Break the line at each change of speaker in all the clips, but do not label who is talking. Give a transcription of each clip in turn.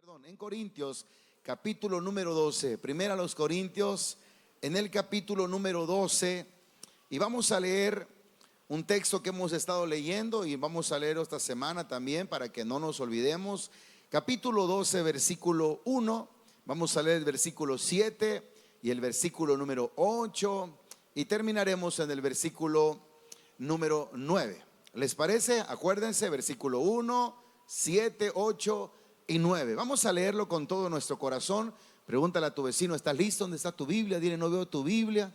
En Corintios, capítulo número 12. Primera a los Corintios, en el capítulo número 12. Y vamos a leer un texto que hemos estado leyendo y vamos a leer esta semana también para que no nos olvidemos. Capítulo 12, versículo 1. Vamos a leer el versículo 7 y el versículo número 8. Y terminaremos en el versículo número 9. ¿Les parece? Acuérdense, versículo 1, 7, 8 y 9. Vamos a leerlo con todo nuestro corazón. Pregúntale a tu vecino, ¿estás listo? ¿Dónde está tu Biblia? Dile, no veo tu Biblia.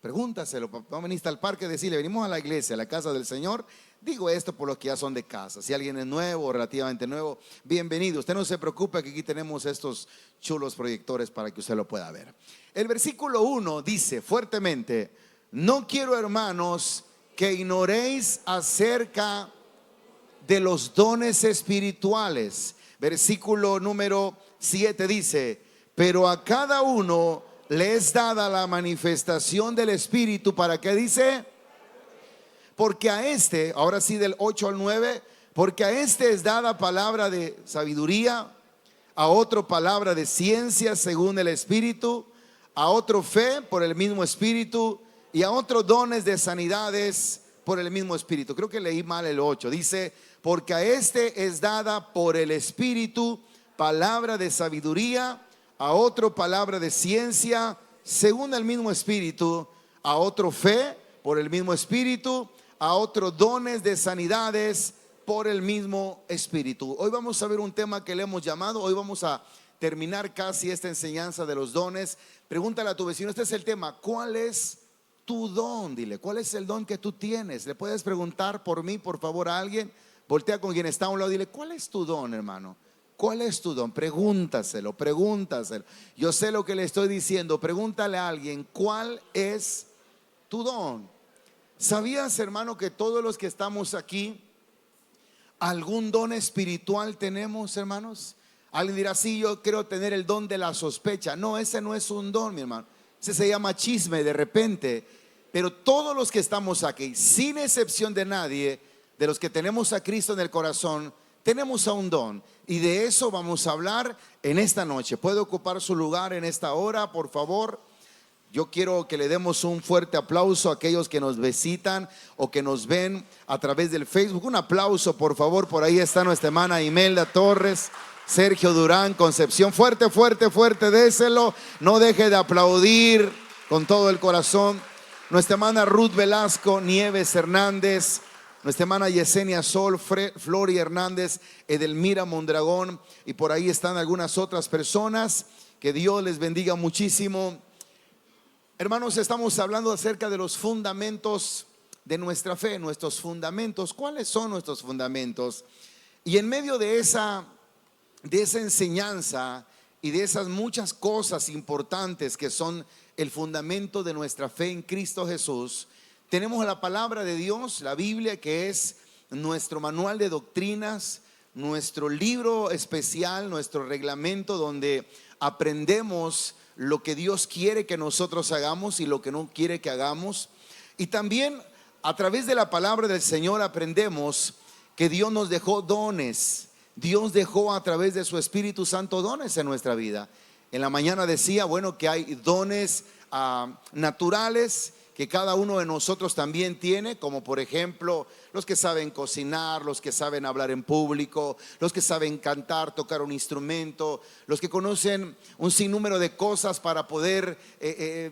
Pregúntaselo. Vamos a venir al parque y decirle, venimos a la iglesia, a la casa del Señor. Digo esto por los que ya son de casa. Si alguien es nuevo o relativamente nuevo, bienvenido. Usted no se preocupe que aquí tenemos estos chulos proyectores para que usted lo pueda ver. El versículo 1 dice fuertemente: no quiero, hermanos, que ignoréis acerca de los dones espirituales. Versículo número 7 dice: pero a cada uno le es dada la manifestación del Espíritu. ¿Para qué dice? Porque a este, ahora sí del 8 al 9, porque a este es dada palabra de sabiduría, a otro palabra de ciencia según el Espíritu, a otro fe por el mismo Espíritu, y a otros dones de sanidades por el mismo Espíritu. Creo que leí mal el 8. Dice, porque a este es dada por el Espíritu palabra de sabiduría, a otro palabra de ciencia según el mismo Espíritu, a otro fe por el mismo Espíritu, a otros dones de sanidades por el mismo Espíritu. Hoy vamos a ver un tema que le hemos llamado, hoy vamos a terminar casi esta enseñanza de los dones. Pregúntale a tu vecino, este es el tema, ¿cuál es tu don? Dile, ¿cuál es el don que tú tienes? Le puedes preguntar por mí, por favor, a alguien. Voltea con quien está a un lado y dile, ¿cuál es tu don, hermano? ¿Cuál es tu don? Pregúntaselo, pregúntaselo. Yo sé lo que le estoy diciendo. Pregúntale a alguien, ¿cuál es tu don? ¿Sabías, hermano, que todos los que estamos aquí algún don espiritual tenemos, hermanos? Alguien dirá, sí, yo quiero tener el don de la sospecha. No, ese no es un don, mi hermano. Ese se llama chisme de repente. Pero todos los que estamos aquí, sin excepción de nadie, de los que tenemos a Cristo en el corazón, tenemos a un don. Y de eso vamos a hablar en esta noche. ¿Puede ocupar su lugar en esta hora, por favor? Yo quiero que le demos un fuerte aplauso a aquellos que nos visitan o que nos ven a través del Facebook. Un aplauso, por favor. Por ahí está nuestra hermana Imelda Torres, Sergio Durán, Concepción. Fuerte, fuerte, fuerte, déselo. No deje de aplaudir con todo el corazón. Nuestra hermana Ruth Velasco, Nieves Hernández, nuestra hermana Yesenia Sol, Flori Hernández, Edelmira Mondragón, y por ahí están algunas otras personas. Que Dios les bendiga muchísimo. Hermanos, estamos hablando acerca de los fundamentos de nuestra fe, nuestros fundamentos. ¿Cuáles son nuestros fundamentos? Y en medio de esa enseñanza y de esas muchas cosas importantes que son el fundamento de nuestra fe en Cristo Jesús, tenemos la palabra de Dios, la Biblia, que es nuestro manual de doctrinas, nuestro libro especial, nuestro reglamento donde aprendemos lo que Dios quiere que nosotros hagamos y lo que no quiere que hagamos. Y también a través de la palabra del Señor aprendemos que Dios nos dejó dones. Dios dejó a través de su Espíritu Santo dones en nuestra vida. En la mañana decía, bueno, que hay dones naturales que cada uno de nosotros también tiene, como por ejemplo los que saben cocinar, los que saben hablar en público, los que saben cantar, tocar un instrumento, los que conocen un sinnúmero de cosas para poder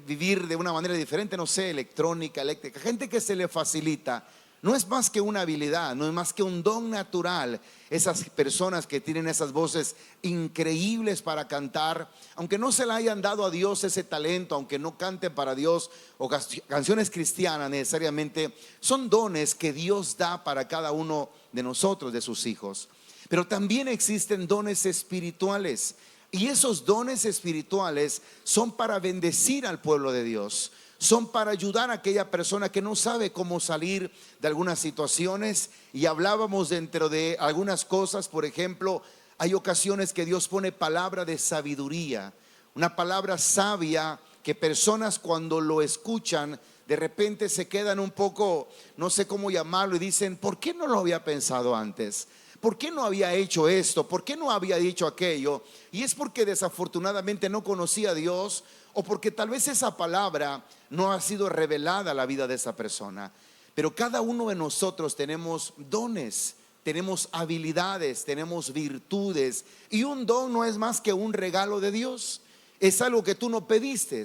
vivir de una manera diferente, no sé, electrónica, eléctrica, gente que se le facilita. No es más que una habilidad, no es más que un don natural. Esas personas que tienen esas voces increíbles para cantar, aunque no se le hayan dado a Dios ese talento, aunque no canten para Dios o canciones cristianas necesariamente, son dones que Dios da para cada uno de nosotros, de sus hijos. Pero también existen dones espirituales, y esos dones espirituales son para bendecir al pueblo de Dios. Son para ayudar a aquella persona que no sabe cómo salir de algunas situaciones. Y hablábamos dentro de algunas cosas, por ejemplo, hay ocasiones que Dios pone palabra de sabiduría, una palabra sabia que personas cuando lo escuchan de repente se quedan un poco, no sé cómo llamarlo, y dicen, ¿por qué no lo había pensado antes? ¿por qué no había hecho esto? ¿Por qué no había dicho aquello? Y es porque desafortunadamente no conocía a Dios, o porque tal vez esa palabra no ha sido revelada a la vida de esa persona. Pero cada uno de nosotros tenemos dones, tenemos habilidades, tenemos virtudes, y un don no es más que un regalo de Dios. Es algo que tú no pediste,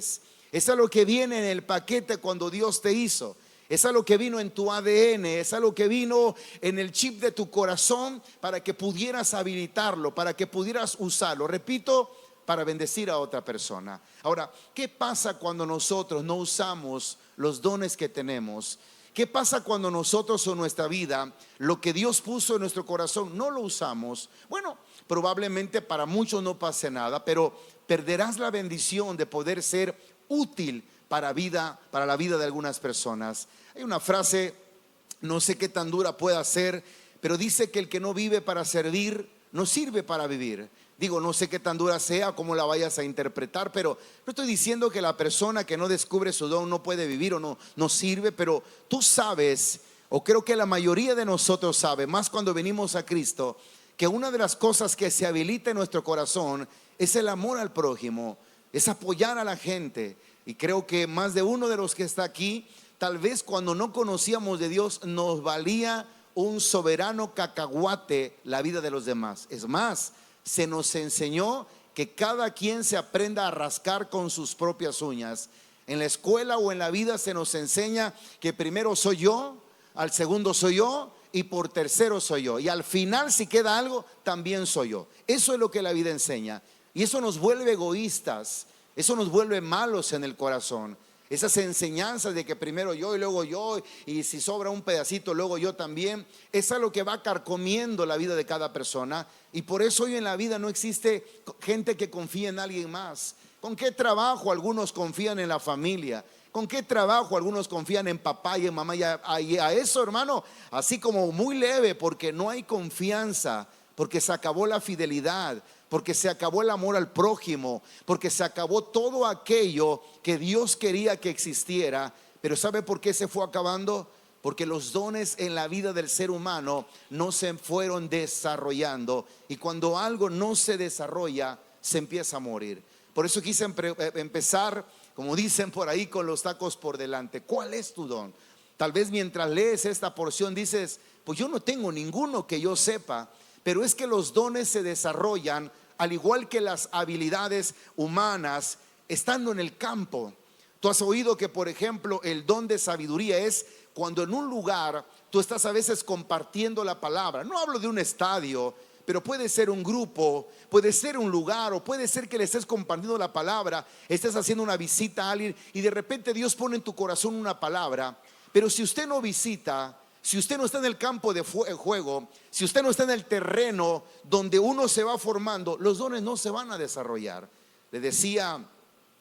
es algo que viene en el paquete cuando Dios te hizo. Es algo que vino en tu ADN, es algo que vino en el chip de tu corazón para que pudieras habilitarlo, para que pudieras usarlo. Repito, para bendecir a otra persona. Ahora, ¿qué pasa cuando nosotros no usamos los dones que tenemos? ¿Qué pasa cuando nosotros en nuestra vida, lo que Dios puso en nuestro corazón, no lo usamos? Bueno, probablemente para muchos no pase nada, pero perderás la bendición de poder ser útil para la vida de algunas personas. Hay una frase, no sé qué tan dura pueda ser, pero dice que el que no vive para servir, no sirve para vivir. Digo, no sé qué tan dura sea, cómo la vayas a interpretar, pero no estoy diciendo que la persona que no descubre su don no puede vivir o no sirve, pero tú sabes, o creo que la mayoría de nosotros sabe, más cuando venimos a Cristo, que una de las cosas que se habilita en nuestro corazón es el amor al prójimo, es apoyar a la gente. Y creo que más de uno de los que está aquí, tal vez cuando no conocíamos de Dios, nos valía un soberano cacahuate la vida de los demás. Es más, se nos enseñó que cada quien se aprenda a rascar con sus propias uñas. En la escuela o en la vida se nos enseña que primero soy yo, al segundo soy yo y por tercero soy yo. Y al final, si queda algo, también soy yo. Eso es lo que la vida enseña. Y eso nos vuelve egoístas. Eso nos vuelve malos en el corazón. Esas enseñanzas de que primero yo y luego yo, y si sobra un pedacito luego yo también, es algo que va carcomiendo la vida de cada persona. Y por eso hoy en la vida no existe gente que confíe en alguien más. ¿Con qué trabajo algunos confían en la familia? ¿Con qué trabajo algunos confían en papá y en mamá? Y a eso, hermano, así como muy leve, porque no hay confianza, porque se acabó la fidelidad, porque se acabó el amor al prójimo, porque se acabó todo aquello que Dios quería que existiera. Pero ¿sabe por qué se fue acabando? Porque los dones en la vida del ser humano no se fueron desarrollando, y cuando algo no se desarrolla, se empieza a morir. Por eso quise empezar, como dicen por ahí, con los tacos por delante. ¿Cuál es tu don? Tal vez mientras lees esta porción dices, pues yo no tengo ninguno que yo sepa. Pero es que los dones se desarrollan al igual que las habilidades humanas estando en el campo. Tú has oído que, por ejemplo, el don de sabiduría es cuando en un lugar tú estás a veces compartiendo la palabra. No hablo de un estadio, pero puede ser un grupo, puede ser un lugar, o puede ser que le estés compartiendo la palabra, estés haciendo una visita a alguien y de repente Dios pone en tu corazón una palabra. Pero si usted no visita, si usted no está en el campo de juego, si usted no está en el terreno donde uno se va formando, los dones no se van a desarrollar. Le decía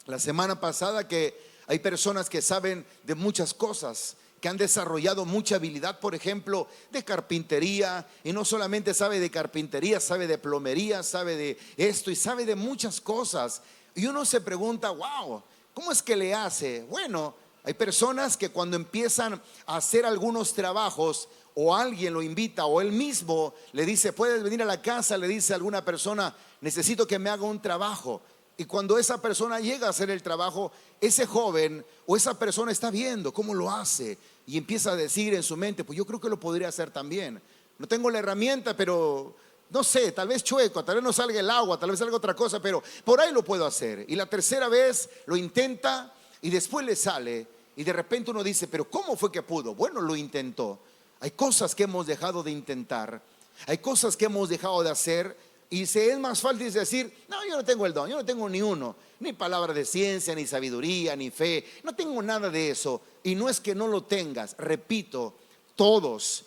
la semana pasada que hay personas que saben de muchas cosas, que han desarrollado mucha habilidad, por ejemplo, de carpintería, y no solamente sabe de carpintería, sabe de plomería, sabe de esto y sabe de muchas cosas. Y uno se pregunta, wow, ¿cómo es que le hace? Bueno, hay personas que cuando empiezan a hacer algunos trabajos, o alguien lo invita, o él mismo le dice, puedes venir a la casa, le dice a alguna persona, necesito que me haga un trabajo. Y cuando esa persona llega a hacer el trabajo, ese joven o esa persona está viendo cómo lo hace y empieza a decir en su mente, pues yo creo que lo podría hacer también. No tengo la herramienta, pero no sé, tal vez chueco, tal vez no salga el agua, tal vez salga otra cosa, pero por ahí lo puedo hacer. Y la tercera vez lo intenta y después le sale, y de repente uno dice, pero ¿cómo fue que pudo? Bueno, lo intentó. Hay cosas que hemos dejado de intentar, hay cosas que hemos dejado de hacer, y se es más fácil decir, no, yo no tengo el don, yo no tengo ni uno, ni palabra de ciencia, ni sabiduría, ni fe, no tengo nada de eso. Y no es que no lo tengas, repito, todos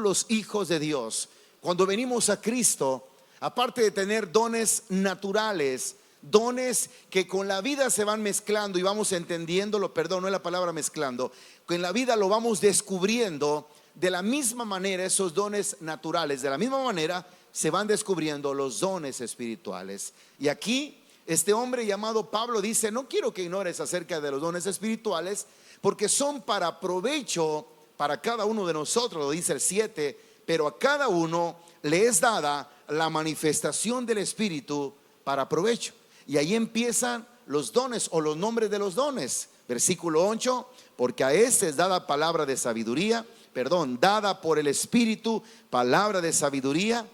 los hijos de Dios, cuando venimos a Cristo, aparte de tener dones naturales, dones que con la vida se van mezclando y vamos entendiéndolo, perdón, no es la palabra mezclando, que en la vida lo vamos descubriendo. De la misma manera, esos dones naturales, de la misma manera se van descubriendo los dones espirituales. Y aquí este hombre llamado Pablo dice, no quiero que ignores acerca de los dones espirituales, porque son para provecho para cada uno de nosotros, lo dice el 7, pero a cada uno le es dada la manifestación del Espíritu para provecho. Y ahí empiezan los dones o los nombres de los dones. Versículo 8, porque a este es dada palabra de sabiduría, dada por el Espíritu palabra de sabiduría,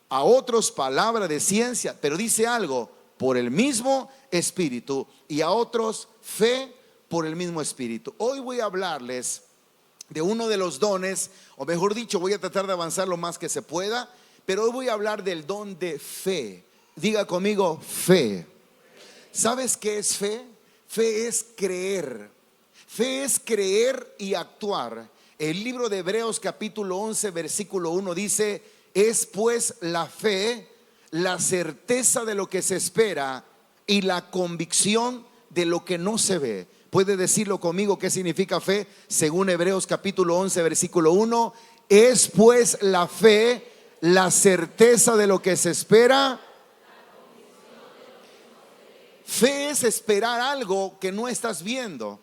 a otros palabra de ciencia, pero dice algo, por el mismo Espíritu, y a otros fe por el mismo Espíritu. Hoy voy a hablarles de uno de los dones, o mejor dicho, voy a tratar de avanzar lo más que se pueda, pero hoy voy a hablar del don de fe. Diga conmigo, fe. ¿Sabes qué es fe? Fe es creer. Fe es creer y actuar. El libro de Hebreos capítulo 11 versículo 1 dice: es pues la fe, la certeza de lo que se espera y la convicción de lo que no se ve. ¿Puede decirlo conmigo qué significa fe? Según Hebreos capítulo 11 versículo 1, es pues la fe, la certeza de lo que se espera. Fe es esperar algo que no estás viendo.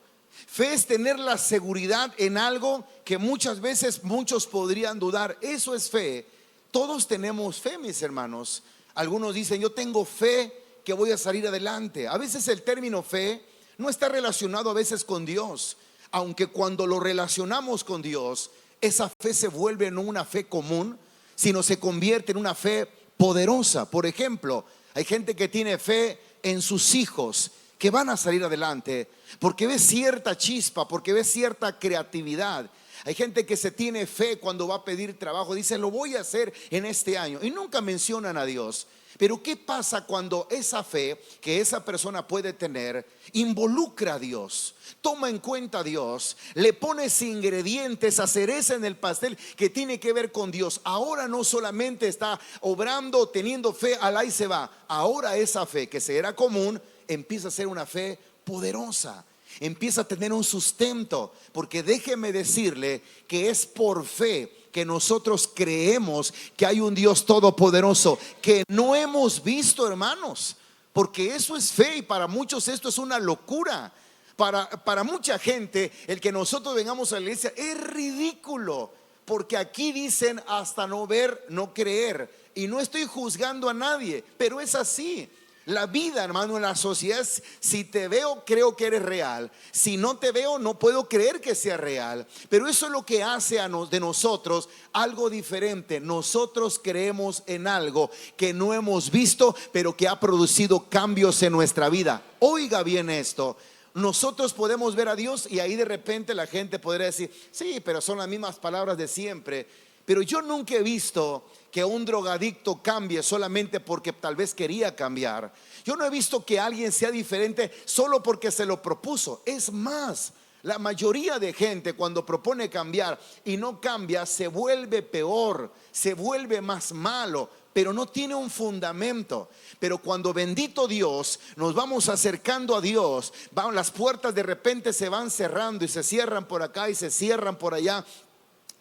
Fe es tener la seguridad en algo que muchas veces muchos podrían dudar. Eso es fe. Todos tenemos fe, mis hermanos. Algunos dicen: yo tengo fe que voy a salir adelante. A veces el término fe no está relacionado a veces con Dios, aunque cuando lo relacionamos con Dios, esa fe se vuelve no una fe común, sino se convierte en una fe poderosa. Por ejemplo, hay gente que tiene fe en sus hijos que van a salir adelante porque ve cierta chispa, porque ve cierta creatividad. Hay gente que se tiene fe cuando va a pedir trabajo, dice: lo voy a hacer en este año, y nunca mencionan a Dios. Pero ¿qué pasa cuando esa fe que esa persona puede tener involucra a Dios, toma en cuenta a Dios, le pones ingredientes, a cereza en el pastel que tiene que ver con Dios? Ahora no solamente está obrando, teniendo fe, al ahí se va. Ahora esa fe que será común empieza a ser una fe poderosa, empieza a tener un sustento, porque déjeme decirle que es por fe que nosotros creemos que hay un Dios todopoderoso que no hemos visto, hermanos, porque eso es fe. Y para muchos esto es una locura. Para mucha gente el que nosotros vengamos a la iglesia es ridículo, porque aquí dicen: hasta no ver, no creer. Y no estoy juzgando a nadie, pero es así. La vida, hermano, en la sociedad, si te veo, creo que eres real. Si no te veo, no puedo creer que sea real. Pero eso es lo que hace de nosotros algo diferente. Nosotros creemos en algo que no hemos visto, pero que ha producido cambios en nuestra vida. Oiga bien esto. Nosotros podemos ver a Dios y ahí de repente la gente podría decir: sí, pero son las mismas palabras de siempre. Pero yo nunca he visto que un drogadicto cambie solamente porque tal vez quería cambiar. Yo no he visto que alguien sea diferente solo porque se lo propuso. Es más, la mayoría de gente cuando propone cambiar y no cambia, se vuelve peor, se vuelve más malo, pero no tiene un fundamento. Pero cuando, bendito Dios, nos vamos acercando a Dios, las puertas de repente se van cerrando y se cierran por acá y se cierran por allá.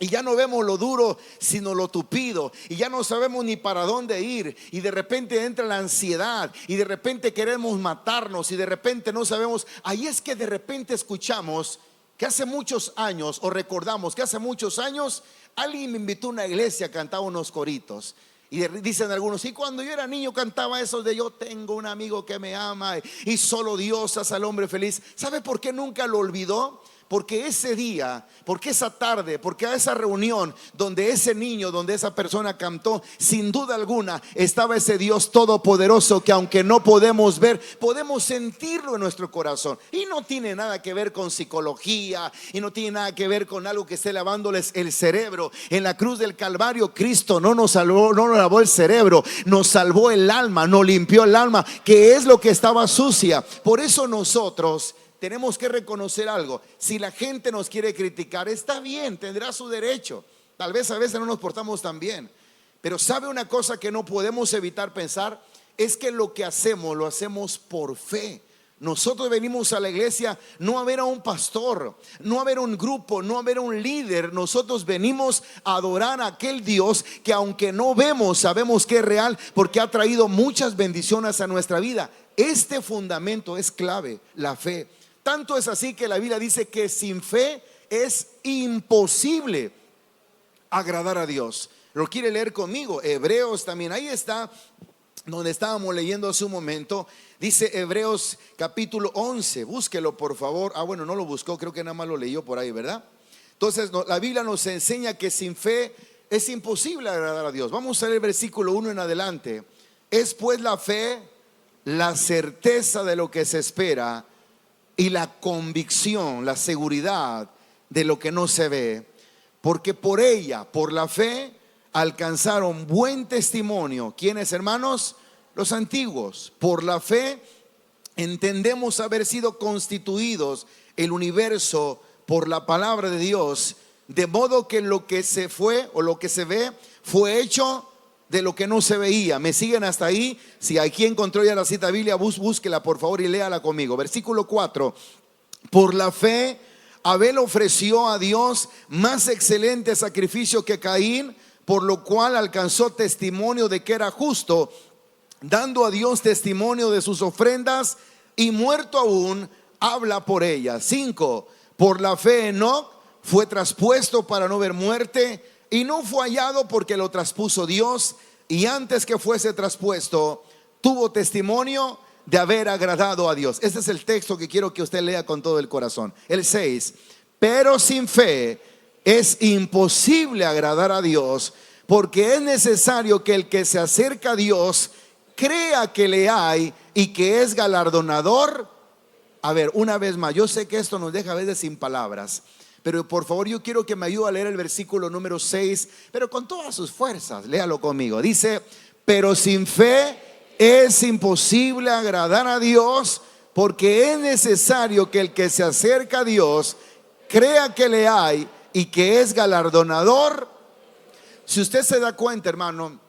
Y ya no vemos lo duro, sino lo tupido. Y ya no sabemos ni para dónde ir. Y de repente entra la ansiedad. Y de repente queremos matarnos. Y de repente no sabemos. Ahí es que de repente escuchamos que hace muchos años, o recordamos que hace muchos años, alguien me invitó a una iglesia a cantar unos coritos. Y dicen algunos: y cuando yo era niño cantaba esos de yo tengo un amigo que me ama y solo Dios hace al hombre feliz. ¿Sabe por qué nunca lo olvidó? Porque ese día, porque esa tarde, porque a esa reunión donde ese niño, donde esa persona cantó, sin duda alguna estaba ese Dios todopoderoso que aunque no podemos ver, podemos sentirlo en nuestro corazón. Y no tiene nada que ver con psicología, y no tiene nada que ver con algo que esté lavándoles el cerebro. En la cruz del Calvario Cristo no nos salvó, no nos lavó el cerebro, nos salvó el alma, nos limpió el alma, que es lo que estaba sucia. Por eso nosotros tenemos que reconocer algo: si la gente nos quiere criticar, está bien, tendrá su derecho. Tal vez a veces no nos portamos tan bien, pero ¿sabe una cosa que no podemos evitar pensar? Es que lo que hacemos, lo hacemos por fe. Nosotros venimos a la iglesia no a ver a un pastor, no a ver un grupo, no a ver un líder. Nosotros venimos a adorar a aquel Dios que aunque no vemos, sabemos que es real, porque ha traído muchas bendiciones a nuestra vida. Este fundamento es clave, la fe. Tanto es así que la Biblia dice que sin fe es imposible agradar a Dios. Lo quiere leer conmigo. Hebreos también, ahí está, donde estábamos leyendo hace un momento. Dice Hebreos capítulo 11, búsquelo por favor. Bueno, no lo buscó, creo que nada más lo leyó por ahí, ¿verdad? Entonces la Biblia nos enseña que sin fe es imposible agradar a Dios. Vamos a leer el versículo 1 en adelante. Es pues la fe, la certeza de lo que se espera y la convicción, la seguridad de lo que no se ve, porque por ella, por la fe, alcanzaron buen testimonio. ¿Quiénes, hermanos? Los antiguos. Por la fe entendemos haber sido constituidos el universo por la palabra de Dios, de modo que lo que se fue o lo que se ve fue hecho de lo que no se veía. ¿Me siguen hasta ahí? Si aquí encontró ya la cita bíblica, búsquela por favor y léala conmigo. Versículo 4. Por la fe Abel ofreció a Dios más excelente sacrificio que Caín, por lo cual alcanzó testimonio de que era justo, dando a Dios testimonio de sus ofrendas, y muerto aún habla por ellas. 5. Por la fe Enoc fue traspuesto para no ver muerte, y no fue hallado porque lo traspuso Dios, y antes que fuese traspuesto tuvo testimonio de haber agradado a Dios. Este es el texto que quiero que usted lea con todo el corazón. El 6. Pero sin fe es imposible agradar a Dios, porque es necesario que el que se acerca a Dios crea que le hay y que es galardonador. A ver, una vez más, yo sé que esto nos deja a veces sin palabras, pero por favor yo quiero que me ayude a leer el versículo número 6, pero con todas sus fuerzas. Léalo conmigo. Dice: pero sin fe es imposible agradar a Dios, porque es necesario que el que se acerca a Dios crea que le hay y que es galardonador. Si usted se da cuenta, hermano,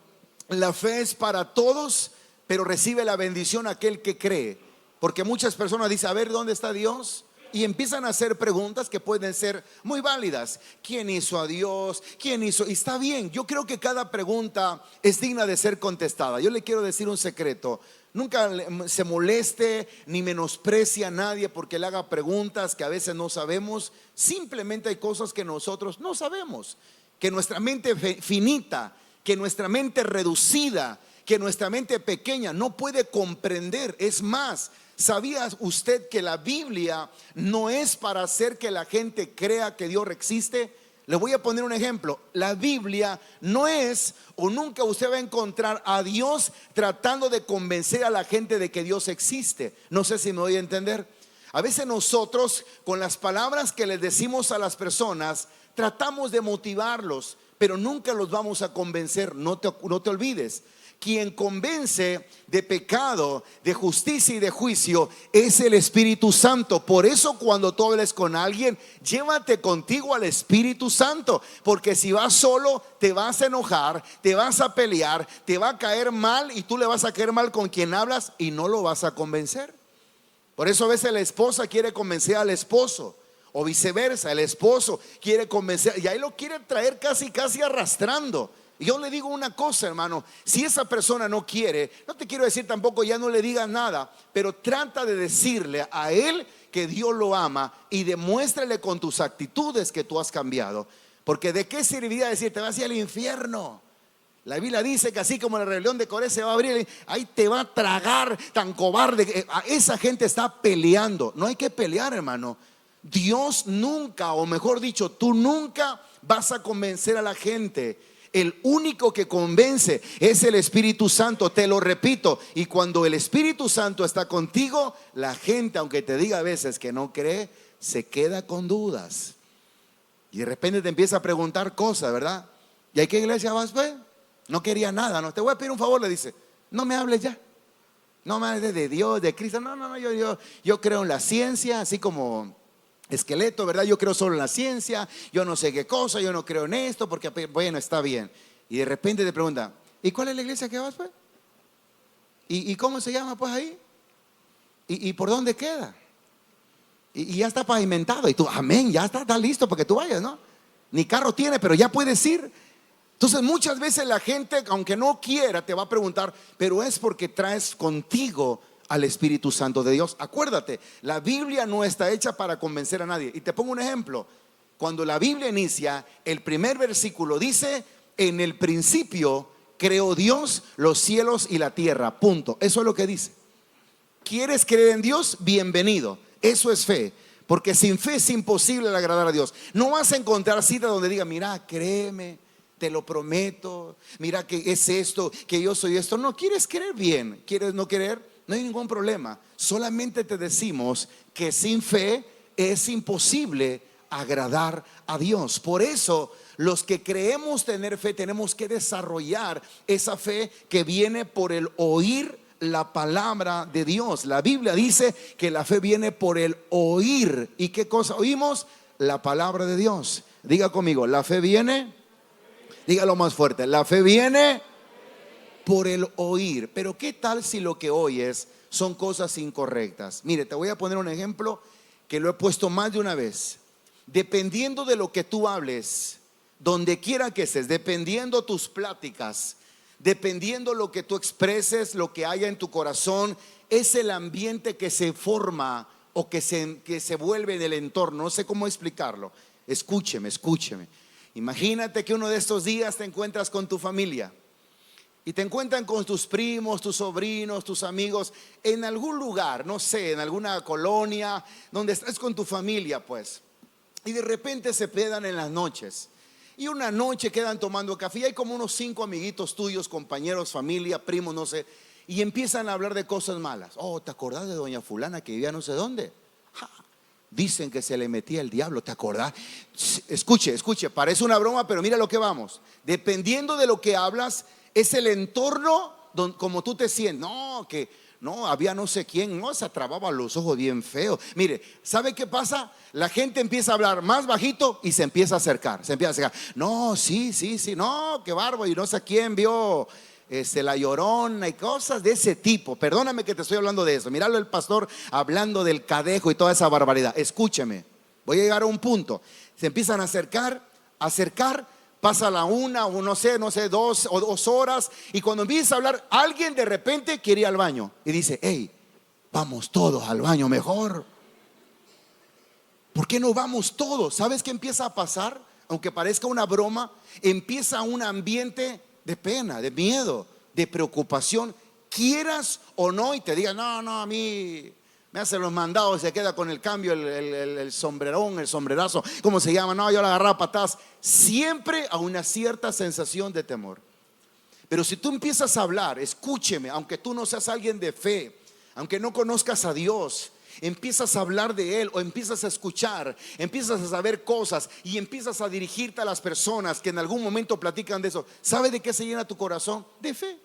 la fe es para todos, pero recibe la bendición aquel que cree. Porque muchas personas dicen: a ver, ¿dónde está Dios? Y empiezan a hacer preguntas que pueden ser muy válidas. ¿Quién hizo a Dios? ¿Quién hizo? Y está bien, yo creo que cada pregunta es digna de ser contestada. Yo le quiero decir un secreto: nunca se moleste ni menosprecie a nadie porque le haga preguntas que a veces no sabemos. Simplemente hay cosas que nosotros no sabemos, que nuestra mente finita, que nuestra mente reducida, que nuestra mente pequeña no puede comprender. Es más, ¿sabía usted que la Biblia no es para hacer que la gente crea que Dios existe? Le voy a poner un ejemplo. La Biblia no es, o nunca usted va a encontrar a Dios tratando de convencer a la gente de que Dios existe. No sé si me voy a entender. A veces nosotros, con las palabras que les decimos a las personas, tratamos de motivarlos, pero nunca los vamos a convencer. No te olvides: quien convence de pecado, de justicia y de juicio es el Espíritu Santo. Por eso cuando tú hables con alguien, llévate contigo al Espíritu Santo, porque si vas solo te vas a enojar, te vas a pelear, te va a caer mal, y tú le vas a caer mal con quien hablas y no lo vas a convencer. Por eso a veces la esposa quiere convencer al esposo, o viceversa, el esposo quiere convencer y ahí lo quiere traer casi arrastrando. Y yo le digo una cosa, hermano: si esa persona no quiere, no te quiero decir tampoco ya no le digas nada, pero trata de decirle a él que Dios lo ama y demuéstrale con tus actitudes que tú has cambiado. Porque ¿de qué serviría decir te vas al infierno? La Biblia dice que así como la rebelión de Coré se va a abrir, ahí te va a tragar, tan cobarde. Esa gente está peleando. No hay que pelear, hermano. Dios nunca, o mejor dicho, tú nunca vas a convencer a la gente. El único que convence es el Espíritu Santo, te lo repito. Y cuando el Espíritu Santo está contigo, la gente, aunque te diga a veces que no cree, se queda con dudas. Y de repente te empieza a preguntar cosas, ¿verdad? ¿Y a qué iglesia vas, pues? No quería nada, no, te voy a pedir un favor, le dice: no me hables ya, no me hables de Dios, de Cristo. No, yo creo en la ciencia, así como Esqueleto, ¿verdad? Yo creo solo en la ciencia, yo no sé qué cosa, yo no creo en esto, porque bueno, está bien. Y de repente te pregunta: ¿y cuál es la iglesia que vas, pues? ¿Y cómo se llama, pues, ahí? ¿Y por dónde queda? Y ya está pavimentado, y tú, amén, ya está listo para que tú vayas, ¿no? Ni carro tiene, pero ya puedes ir. Entonces muchas veces la gente, aunque no quiera, te va a preguntar, pero es porque traes contigo al Espíritu Santo de Dios. Acuérdate, la Biblia no está hecha para convencer a nadie. Y te pongo un ejemplo. Cuando la Biblia inicia, el primer versículo dice: en el principio creó Dios los cielos y la tierra, punto. Eso es lo que dice. ¿Quieres creer en Dios? Bienvenido. Eso es fe. Porque sin fe es imposible agradar a Dios. No vas a encontrar cita donde diga, mira, créeme, te lo prometo, mira que es esto, que yo soy esto. No, ¿quieres creer? Bien. ¿Quieres no querer? No hay ningún problema. Solamente te decimos que sin fe es imposible agradar a Dios. Por eso los que creemos tener fe tenemos que desarrollar esa fe que viene por el oír la palabra de Dios. La Biblia dice que la fe viene por el oír. ¿Y qué cosa oímos? La palabra de Dios. Diga conmigo, la fe viene, dígalo más fuerte, la fe viene por el oír. Pero ¿qué tal si lo que oyes son cosas incorrectas? Mire, te voy a poner un ejemplo que lo he puesto más de una vez. Dependiendo de lo que tú hables, donde quiera que estés, dependiendo tus pláticas, dependiendo lo que tú expreses, lo que haya en tu corazón, es el ambiente que se forma o que se vuelve en el entorno. No sé cómo explicarlo. Escúcheme. Imagínate que uno de estos días te encuentras con tu familia y te encuentran con tus primos, tus sobrinos, tus amigos en algún lugar, no sé, en alguna colonia donde estás con tu familia, pues. Y de repente se pedan en las noches. Y una noche quedan tomando café y hay como unos 5 amiguitos tuyos, compañeros, familia, primos, no sé. Y empiezan a hablar de cosas malas. Oh, ¿te acordás de doña fulana que vivía no sé dónde? Ja, dicen que se le metía el diablo, ¿te acordás? Escuche, parece una broma, pero mira lo que vamos. Dependiendo de lo que hablas, es el entorno como tú te sientes. No, había no sé quién, no, se trababa los ojos bien feo. Mire, ¿sabe qué pasa? La gente empieza a hablar más bajito y se empieza a acercar. No, sí, no, qué bárbaro. Y no sé quién vio La Llorona y cosas de ese tipo. Perdóname que te estoy hablando de eso. Míralo el pastor hablando del cadejo y toda esa barbaridad. Escúcheme, voy a llegar a un punto. Se empiezan a acercar. Pasa la 1 o no sé, 2 o 2 horas. Y cuando empieza a hablar, alguien de repente quiere ir al baño. Y dice, hey, vamos todos al baño mejor. ¿Por qué no vamos todos? ¿Sabes qué empieza a pasar? Aunque parezca una broma, empieza un ambiente de pena, de miedo, de preocupación. Quieras o no, y te digan, no, a mí me hace los mandados, se queda con el cambio, el sombrerón, el sombrerazo, ¿cómo se llama? No, yo la agarraba a patadas. Siempre a una cierta sensación de temor. Pero si tú empiezas a hablar, escúcheme, aunque tú no seas alguien de fe, aunque no conozcas a Dios, empiezas a hablar de Él o empiezas a escuchar, empiezas a saber cosas y empiezas a dirigirte a las personas que en algún momento platican de eso. ¿Sabe de qué se llena tu corazón? De fe.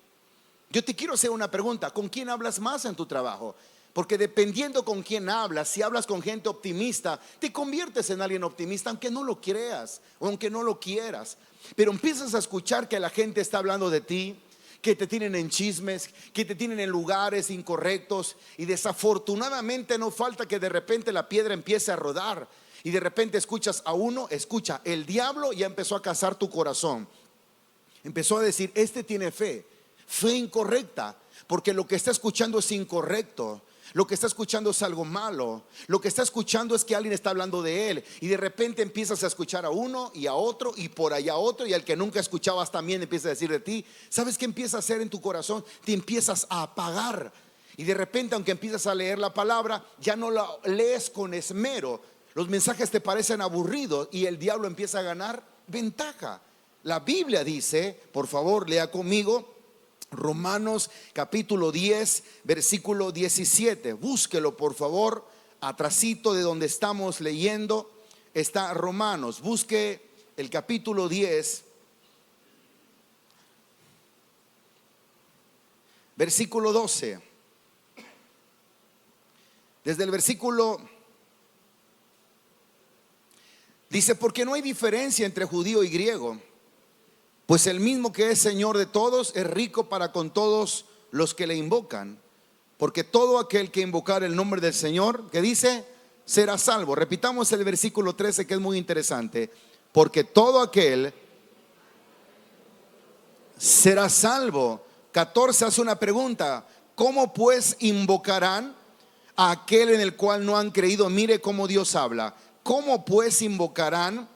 Yo te quiero hacer una pregunta. ¿Con quién hablas más en tu trabajo? Porque dependiendo con quién hablas, si hablas con gente optimista, te conviertes en alguien optimista, aunque no lo creas o aunque no lo quieras. Pero empiezas a escuchar que la gente está hablando de ti, que te tienen en chismes, que te tienen en lugares incorrectos. Y desafortunadamente no falta que de repente la piedra empiece a rodar. Y de repente escuchas a uno, el diablo ya empezó a cazar tu corazón. Empezó a decir, este tiene fe incorrecta, porque lo que está escuchando es incorrecto. Lo que está escuchando es algo malo. Lo que está escuchando es que alguien está hablando de él. Y de repente empiezas a escuchar a uno y a otro y por allá a otro. Y al que nunca escuchabas también empieza a decir de ti. ¿Sabes qué empieza a hacer en tu corazón? Te empiezas a apagar. Y de repente, aunque empiezas a leer la palabra, ya no la lees con esmero. Los mensajes te parecen aburridos y el diablo empieza a ganar ventaja. La Biblia dice, por favor, lea conmigo, Romanos capítulo 10, versículo 17. Búsquelo por favor, atrasito de donde estamos leyendo está Romanos. Busque el capítulo 10, versículo 12. Desde el versículo dice, porque no hay diferencia entre judío y griego, pues el mismo que es Señor de todos es rico para con todos los que le invocan. Porque todo aquel que invocar el nombre del Señor, que dice, será salvo. Repitamos el versículo 13, que es muy interesante. Porque todo aquel será salvo. 14 hace una pregunta. ¿Cómo pues invocarán a aquel en el cual no han creído? Mire cómo Dios habla. ¿Cómo pues invocarán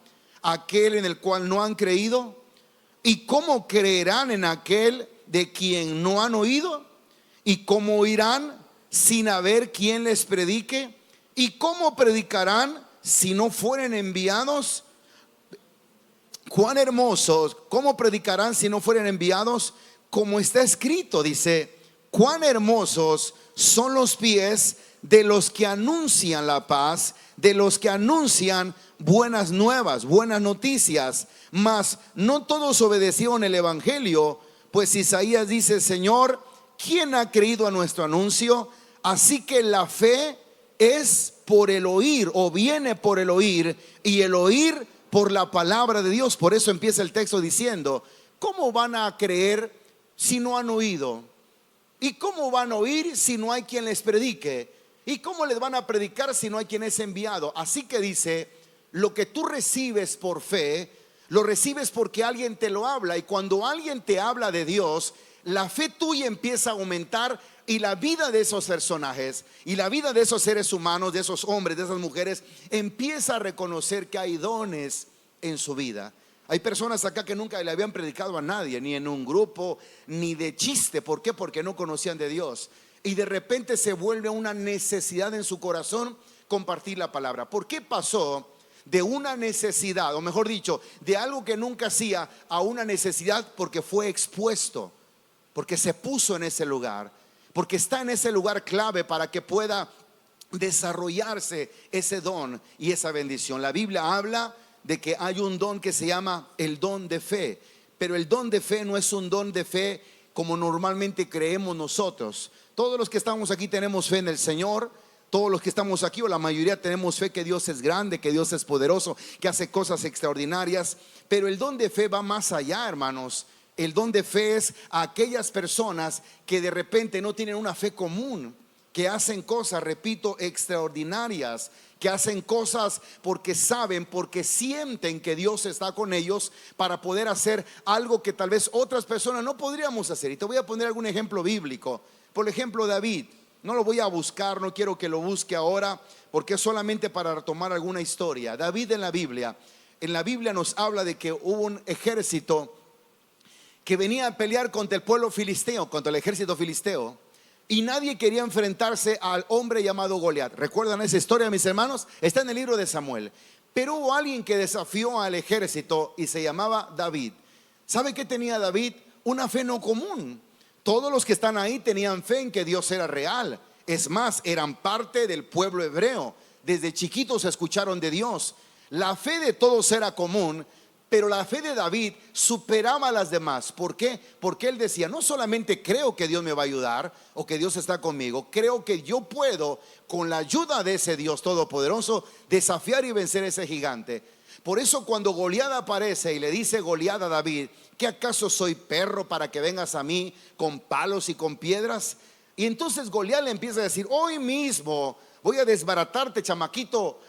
a aquel en el cual no han creído? ¿Y cómo creerán en aquel de quien no han oído? ¿Y cómo oirán sin haber quien les predique? ¿Y cómo predicarán si no fueren enviados? Cuán hermosos, ¿cómo predicarán si no fueren enviados? Como está escrito, dice, cuán hermosos son los pies de los que anuncian la paz, de los que anuncian buenas nuevas, buenas noticias. Mas no todos obedecieron el evangelio, pues Isaías dice, Señor, ¿quién ha creído a nuestro anuncio? Así que la fe es por el oír, o viene por el oír, y el oír por la palabra de Dios. Por eso empieza el texto diciendo, ¿cómo van a creer si no han oído? ¿Y cómo van a oír si no hay quien les predique? ¿Y cómo les van a predicar si no hay quien es enviado? Así que dice, lo que tú recibes por fe, lo recibes porque alguien te lo habla. Y cuando alguien te habla de Dios, la fe tuya empieza a aumentar. Y la vida de esos personajes y la vida de esos seres humanos, de esos hombres, de esas mujeres, empieza a reconocer que hay dones en su vida. Hay personas acá que nunca le habían predicado a nadie, ni en un grupo, ni de chiste. ¿Por qué? Porque no conocían de Dios. Y de repente se vuelve una necesidad en su corazón compartir la palabra. ¿Por qué pasó de una necesidad, o mejor dicho, de algo que nunca hacía, a una necesidad? Porque fue expuesto, porque se puso en ese lugar, porque está en ese lugar clave para que pueda desarrollarse ese don y esa bendición. La Biblia habla de que hay un don que se llama el don de fe, pero el don de fe no es un don de fe como normalmente creemos nosotros. Todos los que estamos aquí tenemos fe en el Señor. Todos los que estamos aquí, o la mayoría, tenemos fe que Dios es grande, que Dios es poderoso, que hace cosas extraordinarias. Pero el don de fe va más allá, hermanos. El don de fe es a aquellas personas que de repente no tienen una fe común, que hacen cosas, repito, extraordinarias, que hacen cosas porque saben, porque sienten que Dios está con ellos para poder hacer algo que tal vez otras personas no podríamos hacer. Y te voy a poner algún ejemplo bíblico. Por ejemplo, David. No lo voy a buscar, no quiero que lo busque ahora, porque es solamente para retomar alguna historia. David en la Biblia nos habla de que hubo un ejército que venía a pelear contra el pueblo filisteo, contra el ejército filisteo, y nadie quería enfrentarse al hombre llamado Goliat. ¿Recuerdan esa historia, mis hermanos? Está en el libro de Samuel. Pero hubo alguien que desafió al ejército y se llamaba David. ¿Sabe qué tenía David? Una fe no común. Todos los que están ahí tenían fe en que Dios era real. Es más, eran parte del pueblo hebreo. Desde chiquitos escucharon de Dios. La fe de todos era común, pero la fe de David superaba a las demás. ¿Por qué? Porque él decía, no solamente creo que Dios me va a ayudar o que Dios está conmigo, creo que yo puedo, con la ayuda de ese Dios todopoderoso, desafiar y vencer a ese gigante. Por eso cuando Goliat aparece y le dice Goliat a David, ¿qué acaso soy perro para que vengas a mí con palos y con piedras? Y entonces Goliat le empieza a decir, hoy mismo voy a desbaratarte, chamaquito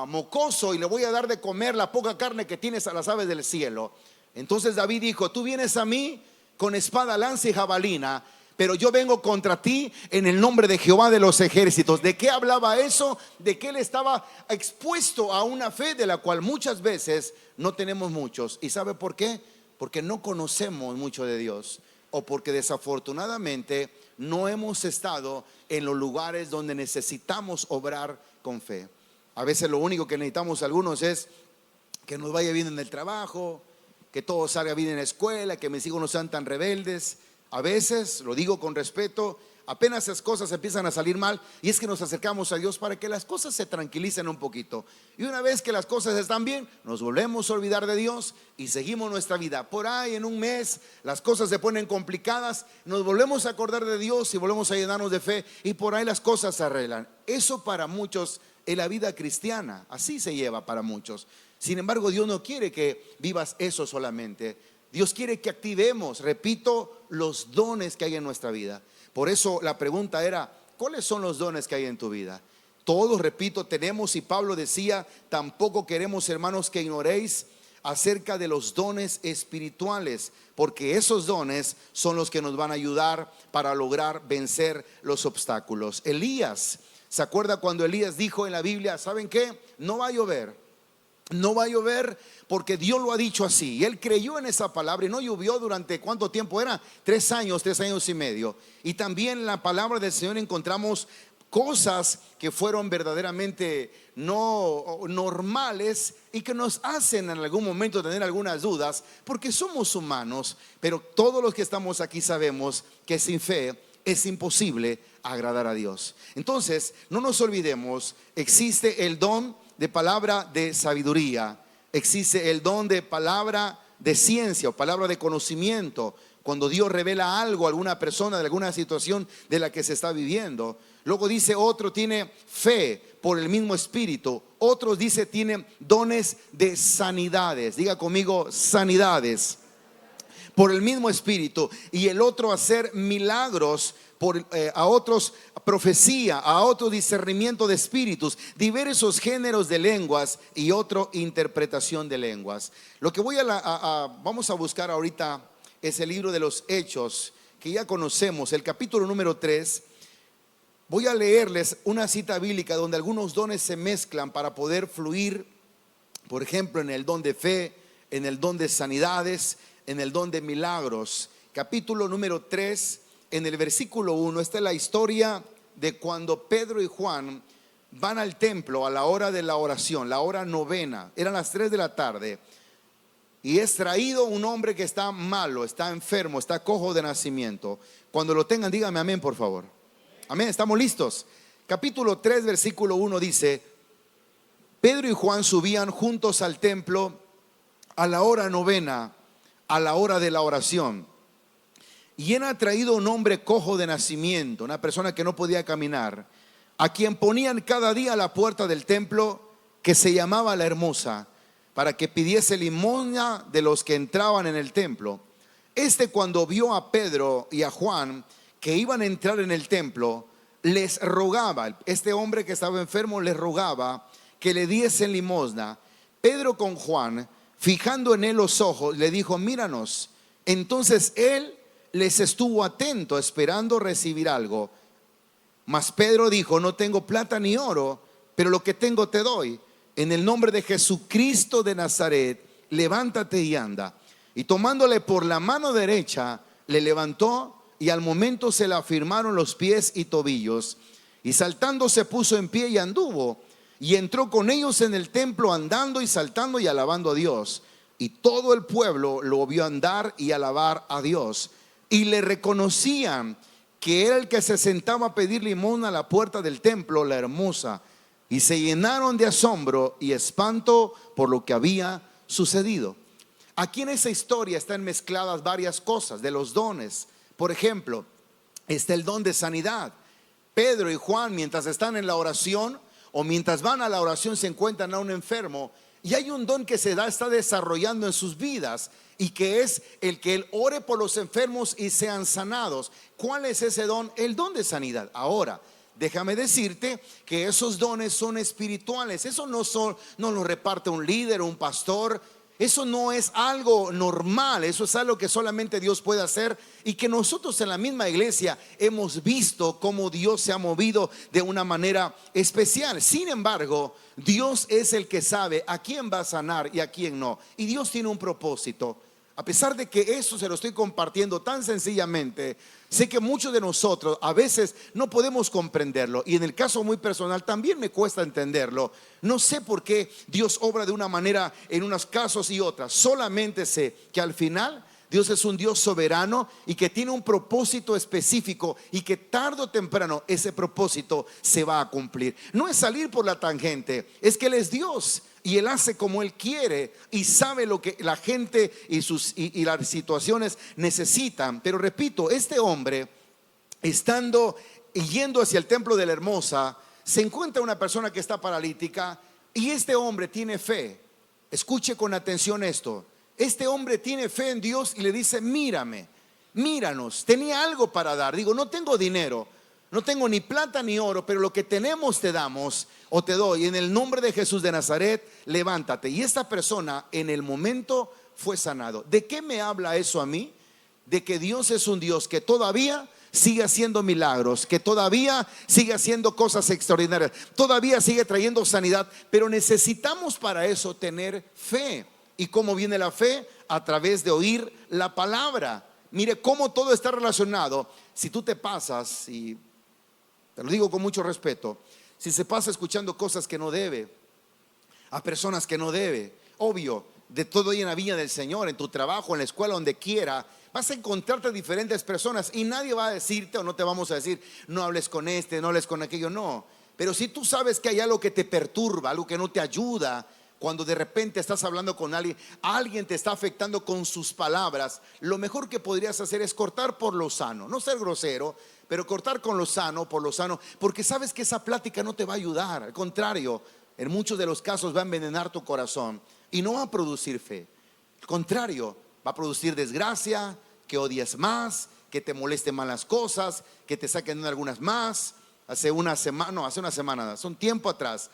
mocoso, y le voy a dar de comer la poca carne que tienes a las aves del cielo. Entonces David dijo, tú vienes a mí con espada, lanza y jabalina, pero yo vengo contra ti en el nombre de Jehová de los ejércitos. ¿De qué hablaba eso? De que él estaba expuesto a una fe de la cual muchas veces no tenemos muchos. ¿Y sabe por qué? Porque no conocemos mucho de Dios, o porque desafortunadamente no hemos estado en los lugares donde necesitamos obrar con fe. A veces lo único que necesitamos algunos es que nos vaya bien en el trabajo, que todo salga bien en la escuela, que mis hijos no sean tan rebeldes. A veces, lo digo con respeto, apenas esas cosas empiezan a salir mal, y es que nos acercamos a Dios para que las cosas se tranquilicen un poquito. Y una vez que las cosas están bien, nos volvemos a olvidar de Dios y seguimos nuestra vida. Por ahí en un mes las cosas se ponen complicadas, nos volvemos a acordar de Dios y volvemos a llenarnos de fe, y por ahí las cosas se arreglan. Eso para muchos es la vida cristiana, así se lleva para muchos. Sin embargo, Dios no quiere que vivas eso solamente. Dios quiere que activemos, repito, los dones que hay en nuestra vida. Por eso la pregunta era, ¿cuáles son los dones que hay en tu vida? Todos, repito, tenemos, y Pablo decía, tampoco queremos, hermanos, que ignoréis acerca de los dones espirituales, porque esos dones son los que nos van a ayudar para lograr vencer los obstáculos. Elías, ¿se acuerda cuando Elías dijo en la Biblia, ¿saben qué? No va a llover. no va a llover porque Dios lo ha dicho así. Y él creyó en esa palabra y no llovió durante ¿cuánto tiempo era? 3 años y medio. Y también en la palabra del Señor encontramos cosas que fueron verdaderamente no normales y que nos hacen en algún momento tener algunas dudas, porque somos humanos, pero todos los que estamos aquí sabemos que sin fe es imposible agradar a Dios. Entonces, no nos olvidemos, existe el don de palabra de sabiduría, existe el don de palabra de ciencia o palabra de conocimiento, cuando Dios revela algo a alguna persona de alguna situación de la que se está viviendo. Luego dice otro tiene fe por el mismo espíritu, otros dice tienen dones de sanidades, diga conmigo sanidades, por el mismo espíritu, y el otro hacer milagros, a otros profecía, a otro discernimiento de espíritus, diversos géneros de lenguas y otro interpretación de lenguas. Lo que vamos a buscar ahorita es el libro de los Hechos, que ya conocemos, el capítulo número 3. Voy a leerles una cita bíblica donde algunos dones se mezclan para poder fluir, por ejemplo, en el don de fe, en el don de sanidades, en el don de milagros. Capítulo número 3, en el versículo 1, esta es la historia de cuando Pedro y Juan van al templo a la hora de la oración, la hora novena. Eran las 3 de la tarde. Y es traído un hombre que está malo, está enfermo, está cojo de nacimiento. Cuando lo tengan, dígame amén, por favor. Amén, estamos listos. Capítulo 3, versículo 1 dice: Pedro y Juan subían juntos al templo a la hora novena, a la hora de la oración. Y era traído un hombre cojo de nacimiento, una persona que no podía caminar, a quien ponían cada día a la puerta del templo, que se llamaba La Hermosa, para que pidiese limosna de los que entraban en el templo. Cuando vio a Pedro y a Juan que iban a entrar en el templo, les rogaba, este hombre que estaba enfermo les rogaba que le diesen limosna. Pedro con Juan, fijando en él los ojos, le dijo: míranos. Entonces él les estuvo atento, esperando recibir algo. Mas Pedro dijo: no tengo plata ni oro, pero lo que tengo te doy. En el nombre de Jesucristo de Nazaret, levántate y anda. Y tomándole por la mano derecha, le levantó, y al momento se le afirmaron los pies y tobillos. Y saltando se puso en pie y anduvo. Y entró con ellos en el templo, andando y saltando y alabando a Dios. Y todo el pueblo lo vio andar y alabar a Dios. Y le reconocían que era el que se sentaba a pedir limosna a la puerta del templo, La Hermosa. Y se llenaron de asombro y espanto por lo que había sucedido. Aquí en esa historia están mezcladas varias cosas de los dones. Por ejemplo, está el don de sanidad. Pedro y Juan, mientras están en la oración o mientras van a la oración, se encuentran a un enfermo. Y hay un don que está desarrollando en sus vidas, y que es el que él ore por los enfermos y sean sanados. ¿Cuál es ese don? El don de sanidad. Ahora, déjame decirte que esos dones son espirituales. Eso no lo reparte un líder o un pastor. Eso no es algo normal, eso es algo que solamente Dios puede hacer, y que nosotros en la misma iglesia hemos visto cómo Dios se ha movido de una manera especial. Sin embargo, Dios es el que sabe a quién va a sanar y a quién no. Y Dios tiene un propósito. A pesar de que eso se lo estoy compartiendo tan sencillamente, sé que muchos de nosotros a veces no podemos comprenderlo, y en el caso muy personal también me cuesta entenderlo. No sé por qué Dios obra de una manera en unos casos y otras. Solamente sé que al final Dios es un Dios soberano y que tiene un propósito específico, y que tarde o temprano ese propósito se va a cumplir. No es salir por la tangente, es que Él es Dios y Él hace como Él quiere y sabe lo que la gente y las situaciones necesitan. Pero repito, este hombre, estando y yendo hacia el templo de La Hermosa, se encuentra una persona que está paralítica, y este hombre tiene fe. Escuche con atención esto. Este hombre tiene fe en Dios y le dice: mírame, míranos. Tenía algo para dar. Digo, no tengo dinero, no tengo ni plata ni oro, pero lo que tenemos te damos o te doy. En el nombre de Jesús de Nazaret, levántate. Y esta persona en el momento fue sanado. ¿De qué me habla eso a mí? De que Dios es un Dios que todavía sigue haciendo milagros, que todavía sigue haciendo cosas extraordinarias, todavía sigue trayendo sanidad, pero necesitamos para eso tener fe. ¿Y cómo viene la fe? A través de oír la palabra. Mire cómo todo está relacionado. Si tú te pasas, y te lo digo con mucho respeto, si se pasa escuchando cosas que no debe, a personas que no debe, obvio, de todo ahí en la viña del Señor, en tu trabajo, en la escuela, donde quiera, vas a encontrarte diferentes personas y nadie va a decirte, o no te vamos a decir, no hables con este, no hables con aquello, no. Pero si tú sabes que hay algo que te perturba, algo que no te ayuda, cuando de repente estás hablando con alguien, alguien te está afectando con sus palabras, lo mejor que podrías hacer es cortar por lo sano, no ser grosero, pero cortar con lo sano, por lo sano, porque sabes que esa plática no te va a ayudar, al contrario, en muchos de los casos va a envenenar tu corazón y no va a producir fe. Al contrario, va a producir desgracia, que odies más, que te molesten más las cosas, que te saquen algunas más. Hace una semana, hace un tiempo atrás,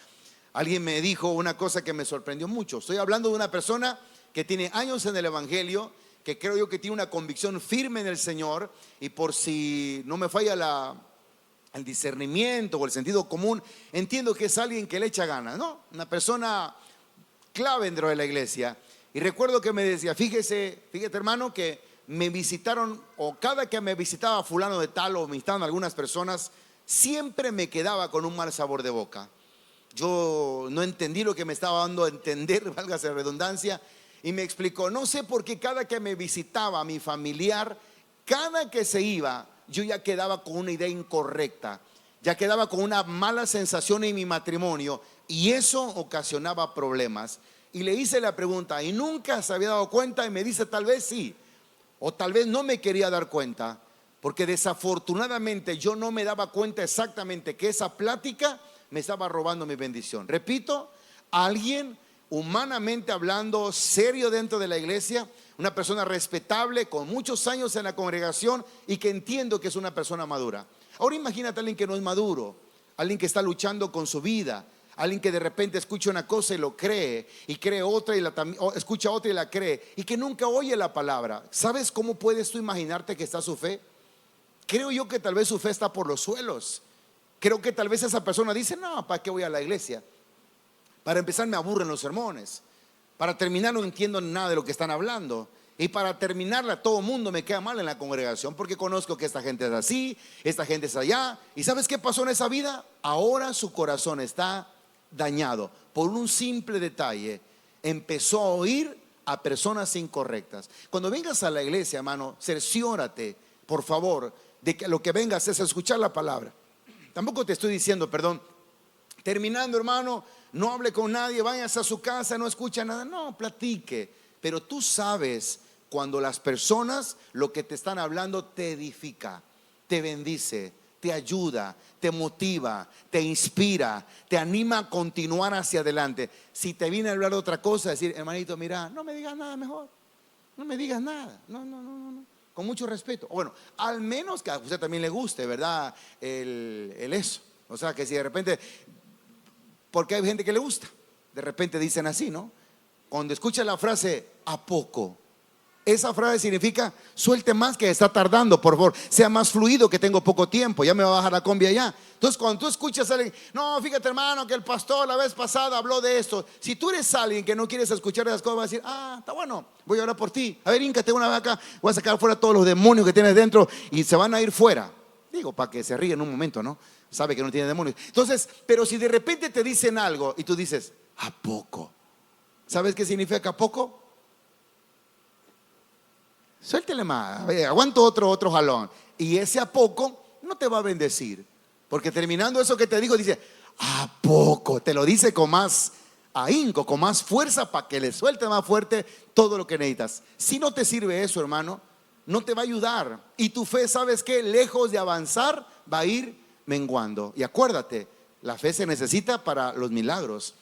alguien me dijo una cosa que me sorprendió mucho. Estoy hablando de una persona que tiene años en el evangelio, que creo yo que tiene una convicción firme en el Señor, y por si no me falla el discernimiento o el sentido común, entiendo que es alguien que le echa ganas, ¿no? Una persona clave dentro de la iglesia. Y recuerdo que me decía, fíjate hermano, que me visitaron, o cada que me visitaba fulano de tal, o me visitaban algunas personas, siempre me quedaba con un mal sabor de boca. Yo no entendí lo que me estaba dando a entender, válgase la redundancia, y me explicó, no sé por qué cada que me visitaba mi familiar, cada que se iba, yo ya quedaba con una idea incorrecta, ya quedaba con una mala sensación en mi matrimonio, y eso ocasionaba problemas. Y le hice la pregunta, ¿y nunca se había dado cuenta? Y me dice, tal vez sí, o tal vez no me quería dar cuenta, porque desafortunadamente yo no me daba cuenta exactamente que esa plática me estaba robando mi bendición. Repito, alguien humanamente hablando, serio dentro de la iglesia, una persona respetable, con muchos años en la congregación, y que entiendo que es una persona madura. Ahora imagínate a alguien que no es maduro, alguien que está luchando con su vida, alguien que de repente escucha una cosa y lo cree, y cree otra y escucha otra y la cree, y que nunca oye la palabra. ¿Sabes cómo puedes tú imaginarte que está su fe? Creo yo que tal vez su fe está por los suelos. Creo que tal vez esa persona dice, no, ¿para qué voy a la iglesia? Para empezar me aburren los sermones, para terminar no entiendo nada de lo que están hablando, y para terminarla todo el mundo me queda mal en la congregación, porque conozco que esta gente es así, esta gente es allá. ¿Y sabes qué pasó en esa vida? Ahora su corazón está dañado por un simple detalle. Empezó a oír a personas incorrectas. Cuando vengas a la iglesia, hermano, cerciórate, por favor, de que lo que vengas es a escuchar la palabra. Tampoco te estoy diciendo, perdón, terminando, hermano, no hable con nadie, vayas a su casa, no escucha nada. No, platique. Pero tú sabes cuando las personas lo que te están hablando te edifica, te bendice, te ayuda, te motiva, te inspira, te anima a continuar hacia adelante. Si te viene a hablar de otra cosa, decir, hermanito, mira, no me digas nada mejor, no me digas nada, no. Con mucho respeto. Bueno, al menos que a usted también le guste, ¿verdad? El eso. O sea, que si de repente, porque hay gente que le gusta, de repente dicen así, ¿no? Cuando escucha la frase, ¿a poco? Esa frase significa, suelte más que está tardando, por favor, sea más fluido que tengo poco tiempo, ya me va a bajar la combi allá. Entonces cuando tú escuchas a alguien, no, fíjate hermano, que el pastor la vez pasada habló de esto. Si tú eres alguien que no quieres escuchar esas cosas, vas a decir, está bueno, voy a orar por ti. A ver, híncate una vez acá, voy a sacar fuera todos los demonios que tienes dentro y se van a ir fuera. Digo, para que se ríe en un momento, ¿no? Sabe que no tiene demonios. Entonces, pero si de repente te dicen algo y tú dices, ¿a poco? ¿Sabes qué significa a poco? Suéltele más, aguanto otro jalón. Y ese a poco no te va a bendecir, porque terminando eso que te dijo, dice, ¿a poco? Te lo dice con más ahínco, con más fuerza, para que le suelte más fuerte todo lo que necesitas. Si no te sirve eso, hermano, no te va a ayudar. Y tu fe, ¿sabes qué? Lejos de avanzar, va a ir menguando. Y acuérdate, la fe se necesita para los milagros,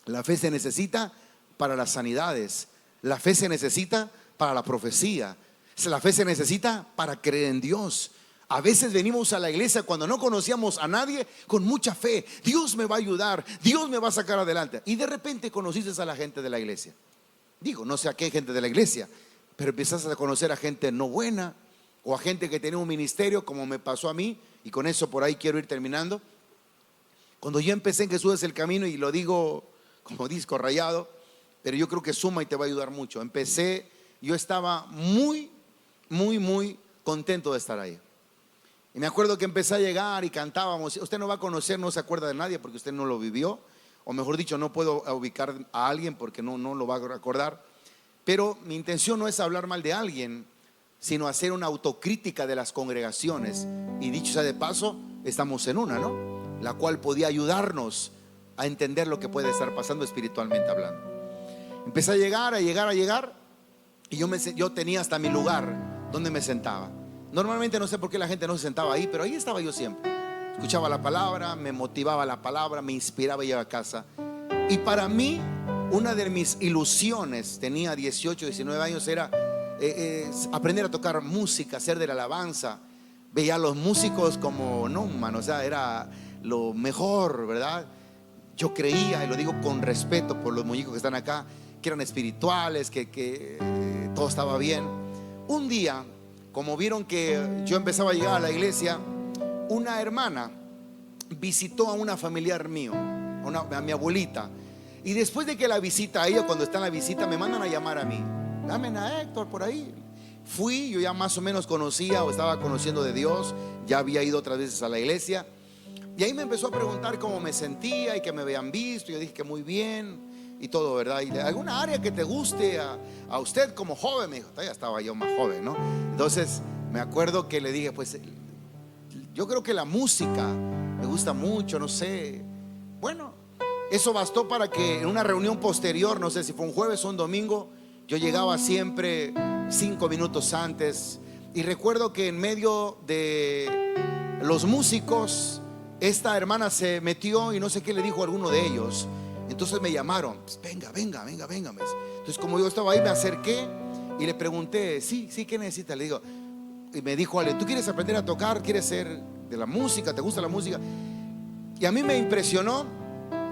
la fe se necesita para las sanidades, la fe se necesita para la profecía, la fe se necesita para creer en Dios. A veces venimos a la iglesia cuando no conocíamos a nadie con mucha fe. Dios me va a ayudar, Dios me va a sacar adelante. Y de repente conociste a la gente de la iglesia. Digo, no sé a qué gente de la iglesia, pero empiezas a conocer a gente no buena, o a gente que tenía un ministerio, como me pasó a mí, y con eso por ahí quiero ir terminando. Cuando yo empecé en Jesús es el camino, y lo digo como disco rayado, pero yo creo que suma y te va a ayudar mucho. Yo estaba muy contento de estar ahí. Y me acuerdo que empecé a llegar y cantábamos. Usted no va a conocer, no se acuerda de nadie porque usted no lo vivió, o mejor dicho, no puedo ubicar a alguien porque no lo va a recordar. Pero mi intención no es hablar mal de alguien, sino hacer una autocrítica de las congregaciones. Y dicho sea de paso, estamos en una, ¿no? La cual podía ayudarnos a entender lo que puede estar pasando espiritualmente hablando. Empecé a llegar, y yo tenía hasta mi lugar donde me sentaba. Normalmente no sé por qué la gente no se sentaba ahí, pero ahí estaba yo siempre. Escuchaba la palabra, me motivaba la palabra, me inspiraba y iba a casa. Y para mí, una de mis ilusiones, tenía 18, 19 años, era aprender a tocar música, hacer de la alabanza. Veía a los músicos como, no, mano, o sea, era lo mejor, ¿verdad? Yo creía, y lo digo con respeto por los muñecos que están acá, que eran espirituales, que todo estaba bien. Un día, como vieron que yo empezaba a llegar a la iglesia, una hermana visitó a una familiar mío, a mi abuelita. Y después de que la visita a ella, cuando está en la visita, me mandan a llamar a mí. Dame a Héctor por ahí. Fui, yo ya más o menos conocía o estaba conociendo de Dios, ya había ido otras veces a la iglesia. Y ahí me empezó a preguntar cómo me sentía y que me habían visto. Yo dije que muy bien y todo, ¿verdad? Y alguna área que te guste a usted como joven. Me dijo, ya estaba yo más joven, ¿no? Entonces me acuerdo que le dije, pues yo creo que la música me gusta mucho, no sé. Bueno, eso bastó para que en una reunión posterior, no sé si fue un jueves o un domingo, yo llegaba siempre 5 minutos antes. Y recuerdo que en medio de los músicos, esta hermana se metió y no sé qué le dijo a alguno de ellos. Entonces me llamaron, pues venga. Entonces como yo estaba ahí, me acerqué y le pregunté, sí, ¿qué necesita? Le digo, y me dijo, Ale, ¿tú quieres aprender a tocar? ¿Quieres ser de la música? ¿Te gusta la música? Y a mí me impresionó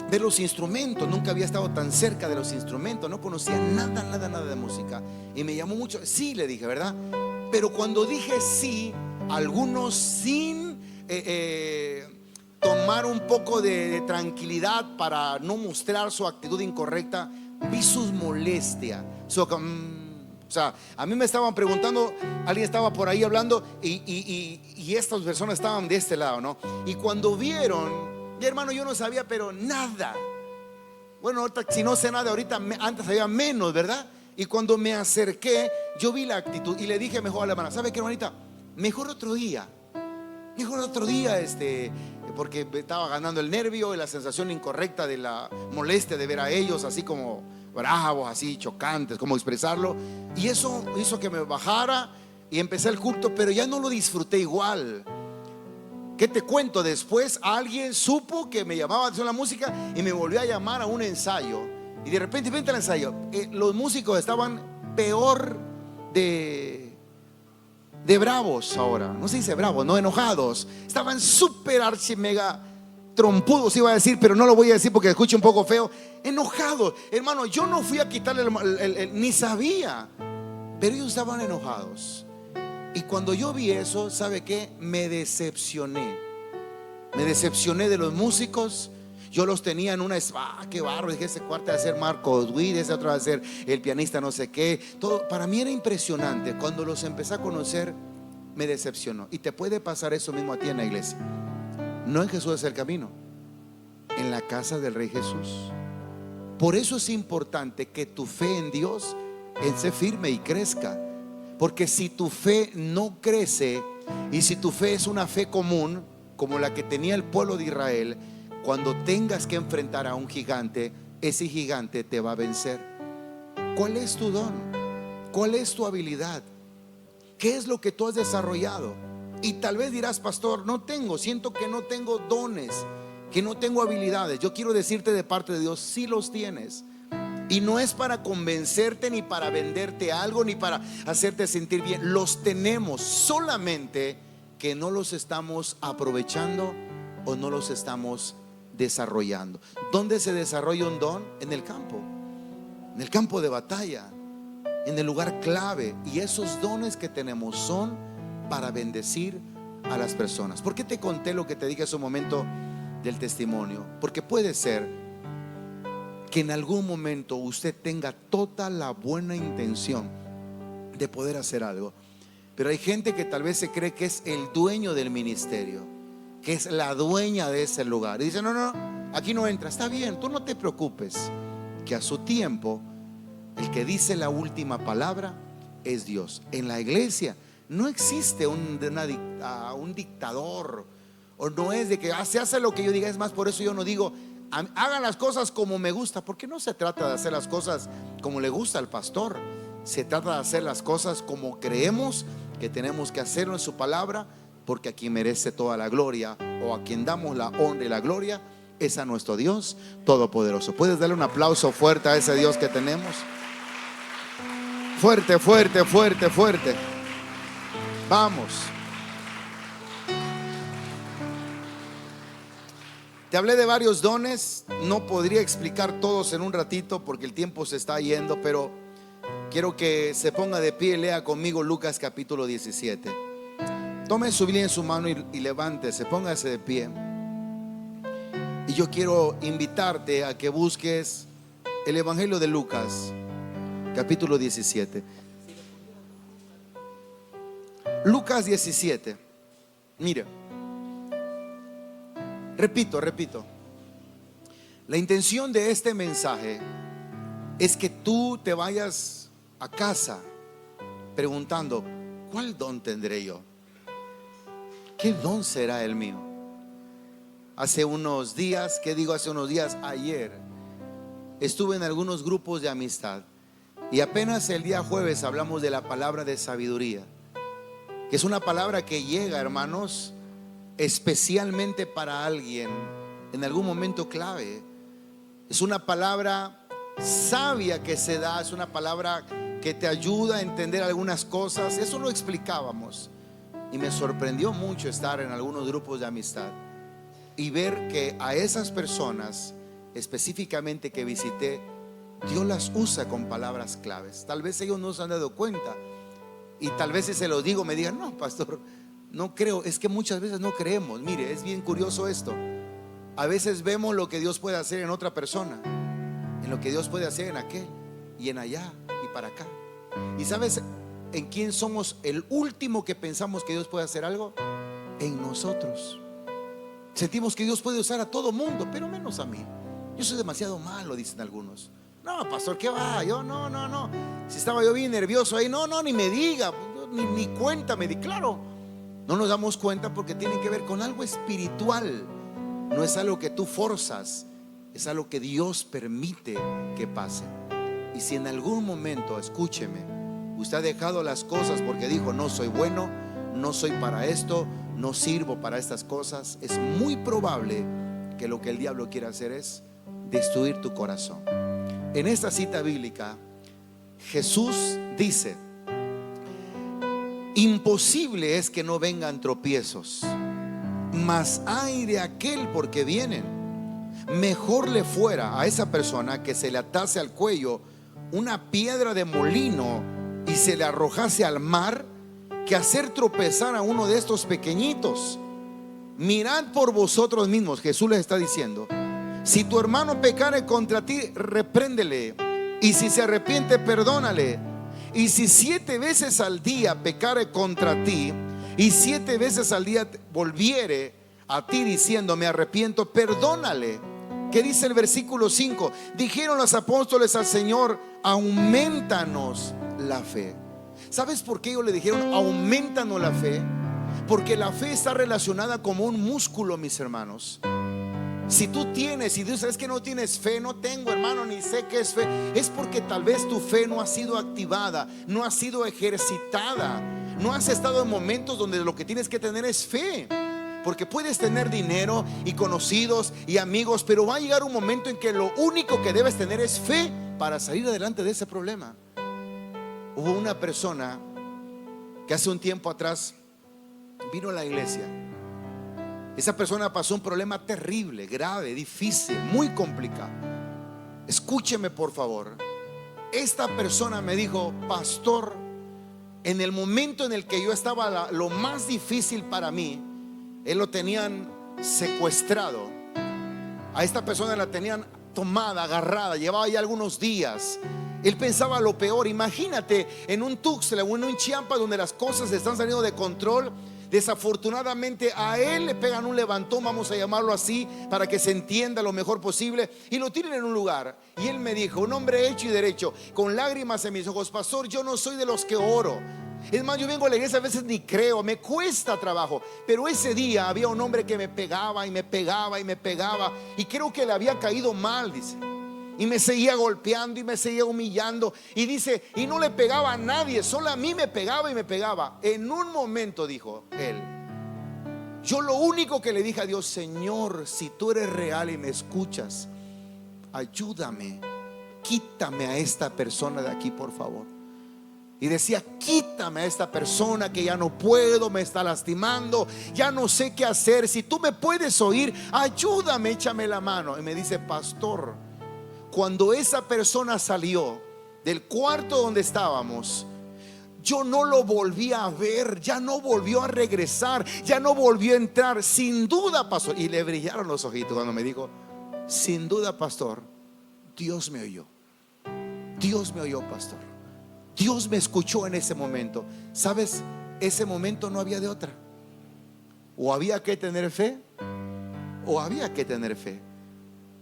ver los instrumentos. Nunca había estado tan cerca de los instrumentos, no conocía nada de música. Y me llamó mucho, sí, le dije, ¿verdad? Pero cuando dije sí, algunos sin tomar un poco de tranquilidad para no mostrar su actitud incorrecta, vi sus molestias. O sea, a mí me estaban preguntando, alguien estaba por ahí hablando y estas personas estaban de este lado, ¿no? Y cuando vieron, mi hermano, yo no sabía, pero nada. Bueno, ahorita, si no sé nada ahorita, antes sabía menos, ¿verdad? Y cuando me acerqué, yo vi la actitud y le dije mejor a la hermana, ¿sabe qué, hermanita? Mejor otro día, porque estaba ganando el nervio y la sensación incorrecta de la molestia de ver a ellos así como bravos, así chocantes, como expresarlo. Y eso hizo que me bajara y empecé el culto, pero ya no lo disfruté igual. ¿Qué te cuento? Después alguien supo que me llamaba atención la música y me volvió a llamar a un ensayo. Y de repente, vente al ensayo. Los músicos estaban peor de bravos ahora. No se dice bravos, no, enojados. Estaban súper archi mega trompudos, iba a decir, pero no lo voy a decir porque escucho un poco feo. Enojados. Hermano, yo no fui a quitarle ni sabía, pero ellos estaban enojados. Y cuando yo vi eso, ¿sabe qué? Me decepcioné de los músicos. Yo los tenía en una, qué barro, dije, ese cuarto va a ser Marcos Witt, ese otro va a ser el pianista no sé qué. Todo, para mí era impresionante. Cuando los empecé a conocer, me decepcionó. Y te puede pasar eso mismo a ti en la iglesia. No en Jesús es el camino, en la casa del Rey Jesús. Por eso es importante que tu fe en Dios esté firme y crezca. Porque si tu fe no crece y si tu fe es una fe común, como la que tenía el pueblo de Israel, cuando tengas que enfrentar a un gigante, ese gigante te va a vencer. ¿Cuál es tu don? ¿Cuál es tu habilidad? ¿Qué es lo que tú has desarrollado? Y tal vez dirás, pastor, siento que no tengo dones, que no tengo habilidades. Yo quiero decirte de parte de Dios, sí los tienes. Y no es para convencerte, ni para venderte algo, ni para hacerte sentir bien. Los tenemos, solamente que no los estamos aprovechando o no los estamos desarrollando. ¿Dónde se desarrolla un don? En el campo de batalla, en el lugar clave. Y esos dones que tenemos son para bendecir a las personas. ¿Por qué te conté lo que te dije hace un momento del testimonio? Porque puede ser que en algún momento usted tenga toda la buena intención de poder hacer algo, pero hay gente que tal vez se cree que es el dueño del ministerio, que es la dueña de ese lugar, y dice: no, no, aquí no entra. Está bien, tú no te preocupes, que a su tiempo el que dice la última palabra es Dios. En la iglesia no existe un dictador, o no es de que se hace lo que yo diga. Es más, por eso yo no digo hagan las cosas como me gusta, porque no se trata de hacer las cosas como le gusta al pastor. Se trata de hacer las cosas como creemos que tenemos que hacerlo en su palabra, porque a quien merece toda la gloria, o a quien damos la honra y la gloria, es a nuestro Dios todopoderoso. ¿Puedes darle un aplauso fuerte a ese Dios que tenemos? Fuerte, fuerte, fuerte, fuerte. Vamos. Te hablé de varios dones. No podría explicar todos en un ratito porque el tiempo se está yendo, pero quiero que se ponga de pie y lea conmigo Lucas capítulo 17. Tome su Biblia en su mano y levántese, póngase de pie. Y yo quiero invitarte a que busques el Evangelio de Lucas capítulo 17. Lucas 17. Mire, repito, la intención de este mensaje es que tú te vayas a casa preguntando: ¿cuál don tendré yo? ¿Qué don será el mío? Hace unos días, ayer estuve en algunos grupos de amistad, y apenas el día jueves hablamos de la palabra de sabiduría, que es una palabra que llega, hermanos, especialmente para alguien en algún momento clave. Es una palabra sabia que se da, es una palabra que te ayuda a entender algunas cosas. Eso lo explicábamos, y me sorprendió mucho estar en algunos grupos de amistad y ver que a esas personas específicamente que visité, Dios las usa con palabras claves. Tal vez ellos no se han dado cuenta, y tal vez si se lo digo me digan: no, pastor, no creo. Es que muchas veces no creemos. Mire, es bien curioso esto. A veces vemos lo que Dios puede hacer en otra persona, en lo que Dios puede hacer en aquel y en allá y para acá. ¿Y sabes en quién somos el último que pensamos que Dios puede hacer algo? En nosotros. Sentimos que Dios puede usar a todo mundo, pero menos a mí. Yo soy demasiado malo, dicen algunos. No, pastor, ¿qué va? Yo no. Si estaba yo bien nervioso ahí, no, ni me diga, ni cuenta me di. Claro, no nos damos cuenta porque tiene que ver con algo espiritual. No es algo que tú forzas, es algo que Dios permite que pase. Y si en algún momento, escúcheme, usted ha dejado las cosas porque dijo: no soy bueno, no soy para esto, no sirvo para estas cosas, es muy probable que lo que el diablo quiere hacer es destruir tu corazón. En esta cita bíblica, Jesús dice: imposible es que no vengan tropiezos, mas ay de aquel por que vienen. Mejor le fuera a esa persona que se le atase al cuello una piedra de molino y se le arrojase al mar, que hacer tropezar a uno de estos pequeñitos. Mirad por vosotros mismos, Jesús les está diciendo: si tu hermano pecare contra ti, repréndele, y si se arrepiente, perdónale. Y si 7 veces al día pecare contra ti, y 7 veces al día volviere a ti diciendo: me arrepiento, perdónale. ¿Qué dice el versículo 5? Dijeron los apóstoles al Señor: aumentanos la fe. ¿Sabes por qué ellos le dijeron: aumentanos la fe? Porque la fe está relacionada como un músculo, mis hermanos. Si tú tienes, y Dios, es que no tienes fe, no tengo, hermano, ni sé qué es fe, es porque tal vez tu fe no ha sido activada, no ha sido ejercitada, no has estado en momentos donde lo que tienes que tener es fe. Porque puedes tener dinero y conocidos y amigos, pero va a llegar un momento en que lo único que debes tener es fe para salir adelante de ese problema. Hubo una persona que hace un tiempo atrás vino a la iglesia. Esa persona pasó un problema terrible, grave, difícil, muy complicado. Escúcheme por favor. Esta persona me dijo: pastor, en el momento en el que yo estaba lo más difícil para mí, él lo tenían secuestrado. A esta persona la tenían tomada, agarrada, llevaba ya algunos días. Él pensaba lo peor. Imagínate en un Tuxtla o en un Chiampa donde las cosas están saliendo de control. Desafortunadamente a él le pegan un levantón, vamos a llamarlo así, para que se entienda lo mejor posible, y lo tienen en un lugar. Y él me dijo, un hombre hecho y derecho, con lágrimas en mis ojos: pastor, yo no soy de los que oro. Es más, yo vengo a la iglesia, a veces ni creo, me cuesta trabajo. Pero ese día había un hombre que me pegaba y me pegaba y me pegaba, y creo que le había caído mal, dice, y me seguía golpeando y me seguía humillando. Y dice, y no le pegaba a nadie, solo a mí me pegaba y me pegaba. En un momento, dijo él, yo lo único que le dije a Dios: Señor, si tú eres real y me escuchas, ayúdame, quítame a esta persona de aquí, por favor. Y decía, quítame a esta persona que ya no puedo, me está lastimando, ya no sé qué hacer. Si tú me puedes oír, ayúdame, échame la mano. Y me dice, pastor, cuando esa persona salió del cuarto donde estábamos, yo no lo volví a ver, ya no volvió a regresar, ya no volvió a entrar. Sin duda, pastor, y le brillaron los ojitos cuando me dijo, sin duda, pastor, Dios me oyó. Dios me oyó, pastor. Dios me escuchó en ese momento. ¿Sabes? Ese momento no había de otra. O había que tener fe, o había que tener fe.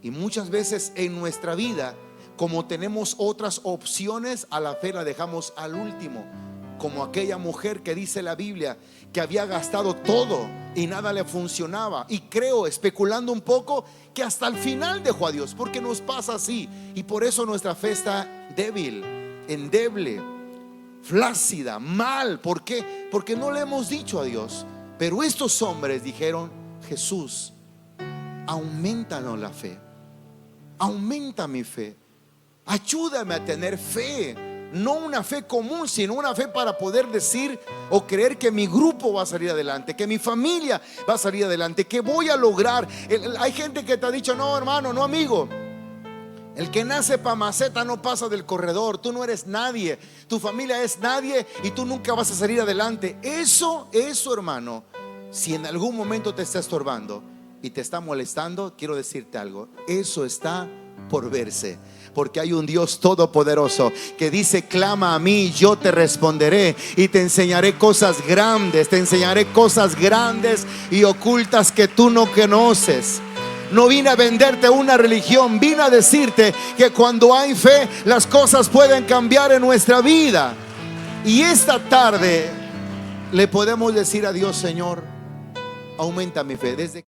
Y muchas veces en nuestra vida, como tenemos otras opciones, a la fe la dejamos al último. Como aquella mujer que dice la Biblia que había gastado todo y nada le funcionaba. Y creo, especulando un poco, que hasta el final dejó a Dios, porque nos pasa así. Y por eso nuestra fe está débil, endeble, flácida, mal. ¿Por qué? Porque no le hemos dicho a Dios. Pero estos hombres dijeron, Jesús, aumentanos la fe, aumenta mi fe, ayúdame a tener fe. No una fe común, sino una fe para poder decir o creer que mi grupo va a salir adelante, que mi familia va a salir adelante, que voy a lograr. Hay gente que te ha dicho, no hermano, no amigo, el que nace pa' maceta no pasa del corredor. Tú no eres nadie, tu familia es nadie y tú nunca vas a salir adelante. Eso hermano, si en algún momento te está estorbando y te está molestando, quiero decirte algo, eso está por verse. Porque hay un Dios todopoderoso que dice, clama a mí, yo te responderé y te enseñaré cosas grandes. Te enseñaré cosas grandes y ocultas que tú no conoces. No vine a venderte una religión, vine a decirte que cuando hay fe, las cosas pueden cambiar en nuestra vida. Y esta tarde le podemos decir a Dios, Señor, aumenta mi fe. Desde